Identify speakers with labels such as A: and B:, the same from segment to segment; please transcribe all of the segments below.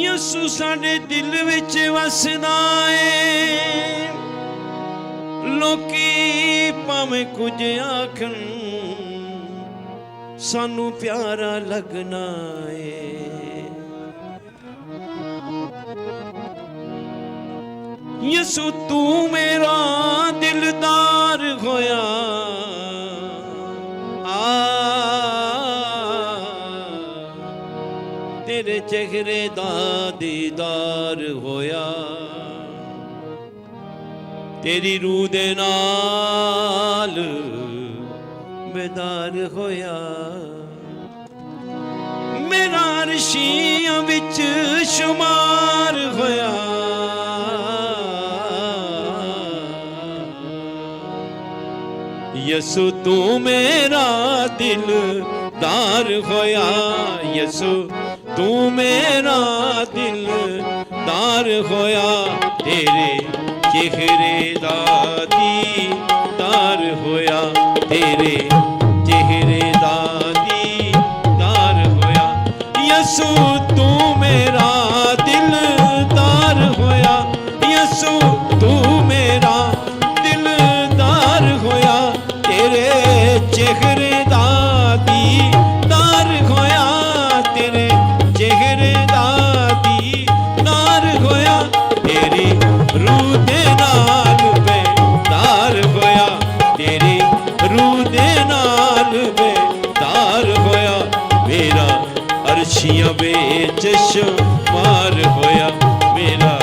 A: यसू साडे दिल विच वसदा है। लोकी भावें कुछ आखन सानू प्यारा लगना है। यसू तू मेरा दिलदार होया, तेरे चेहरे दा दीदार होया, तेरी रूह दे नाल बेदार होया। मेरा अर्शियां विच शुमार होया, यसू तू मेरा दिलदार होया। यसू तू मेरा दिलदार होया, तेरे चेहरे दा दीदार होया, तेरे चेहरे दा दीदार होया। यसू तू मेरा दिलदार होया, यसू तू मेरा दिलदार होया, तेरे चेहरे दा दीदार होया, तेरे चेहरे दा दीदार होया। तेरी रूह दे नाल बेदार होया, तेरी रूह दे नाल बेदार होया। मेरा अर्शियां विच शुमार होया, मेरा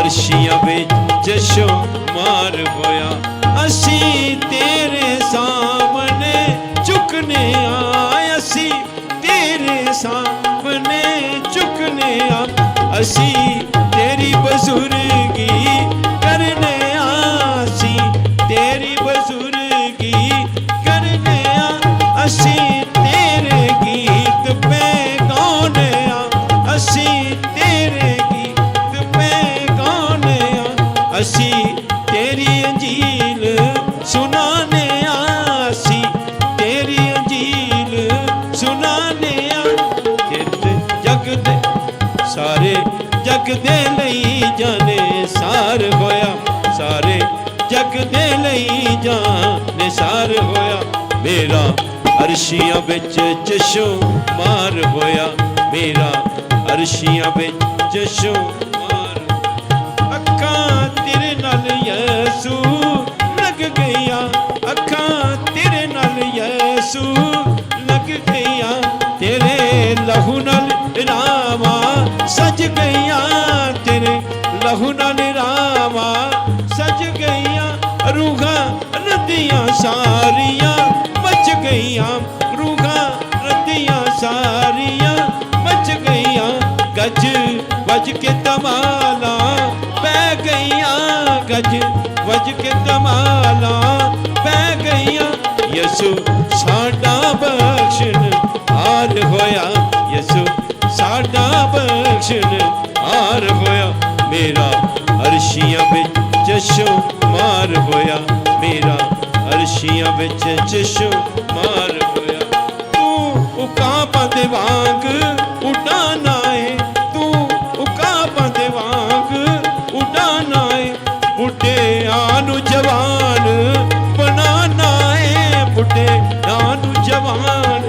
A: अर्शियां विच शुमार होया। असी तेरे सामने झुकने आए, असी तेरे सामने झुकने आ, असी तेरी बुजुर्गी करने आसी, तेरी बुजुर्गी करने आ, असी तेरे गीत पे गाने आ, असी तेरे गीत पे गाने आ, असी तेरी अंजील सुनाने आसी, तेरी अंजील सुनाने आ। जग दे सारे जग दे लई जाने सार होया, सारे जग दे लई जाने सार होया। मेरा अर्शियां विच शुमार होया, मेरा अर्शियां विच शुमार। अखां तेरे नाल यसू लग गईया, अखां तेरे नाल यसू लग गईया, तेरे लहू नाल रामा सज गईया, तेरे लहू नाल रामा सज गईया। रूहां रदियां सारियां मच गईया, रूहां रदियां सारियां मच गईया। गज वज के तमाला पै गईया, गज वज के तमाला पै गईया। यसू साडा बख्शण हार होया, यसू साडा बख्शण हार होया। मेरा अर्शियां विच शुमार होया, मेरा अर्शियां विच शुमार होया। तू उकाबां दे वांग उड़ाना है, तू उकाबां दे वांग उड़ाना है। बुढ़ियां नूं जवान बनाना है, बुढ़ियां नूं जवान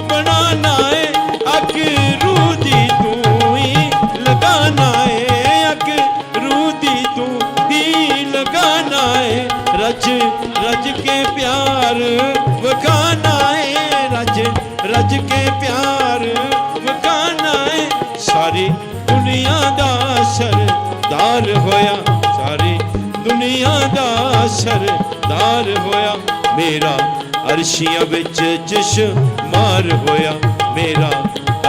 A: बनाना है। अग रूह दी तू ही लगाना है, अग रूह दी तू ही लगाना है। रज रज के प्यार वखाना है, रज रज के प्यार वखाना है। सारी दुनिया दा सरदार होया, सारी दुनिया दा सरदार होया। मेरा अर्शियां विच शुमार होया, मेरा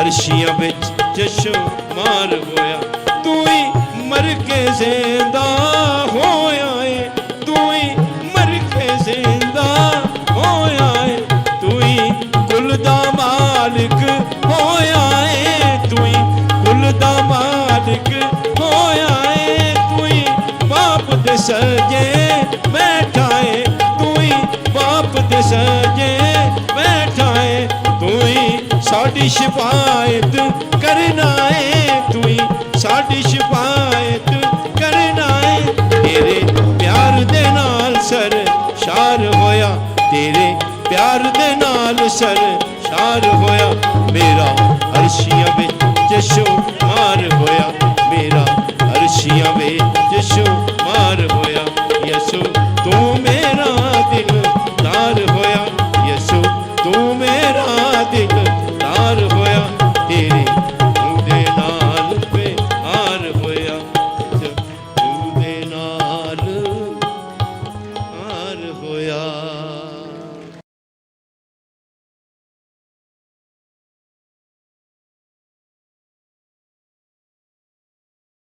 A: अर्शियां विच शुमार होया। तू ही मर के जिंदा होया है, तू ही मर के जिंदा होया है। तू ही कुल दा मालिक होया है, तू ही कुल दा मालिक होया है। तू ही बाप दे सजे बैठा है, तू ही बाप दे सजे बैठा है। तू ही साडी शिफायत करना है, तू ही ਸਾਡੀ ਸ਼ਫਾਅਤ ਕਰਨਾ ਏ। ਤੇਰੇ ਪਿਆਰ ਦੇ ਨਾਲ ਸਰਸ਼ਾਰ ਹੋਇਆ, ਤੇਰੇ ਪਿਆਰ ਦੇ ਨਾਲ ਸਰਸ਼ਾਰ ਹੋਇਆ। ਮੇਰਾ ਅਰਸ਼ੀਆਂ ਵਿੱਚ ਸ਼ੁਮਾਰ ਹੋਇਆ, ਮੇਰਾ ਅਰਸ਼ੀਆਂ ਵਿੱਚ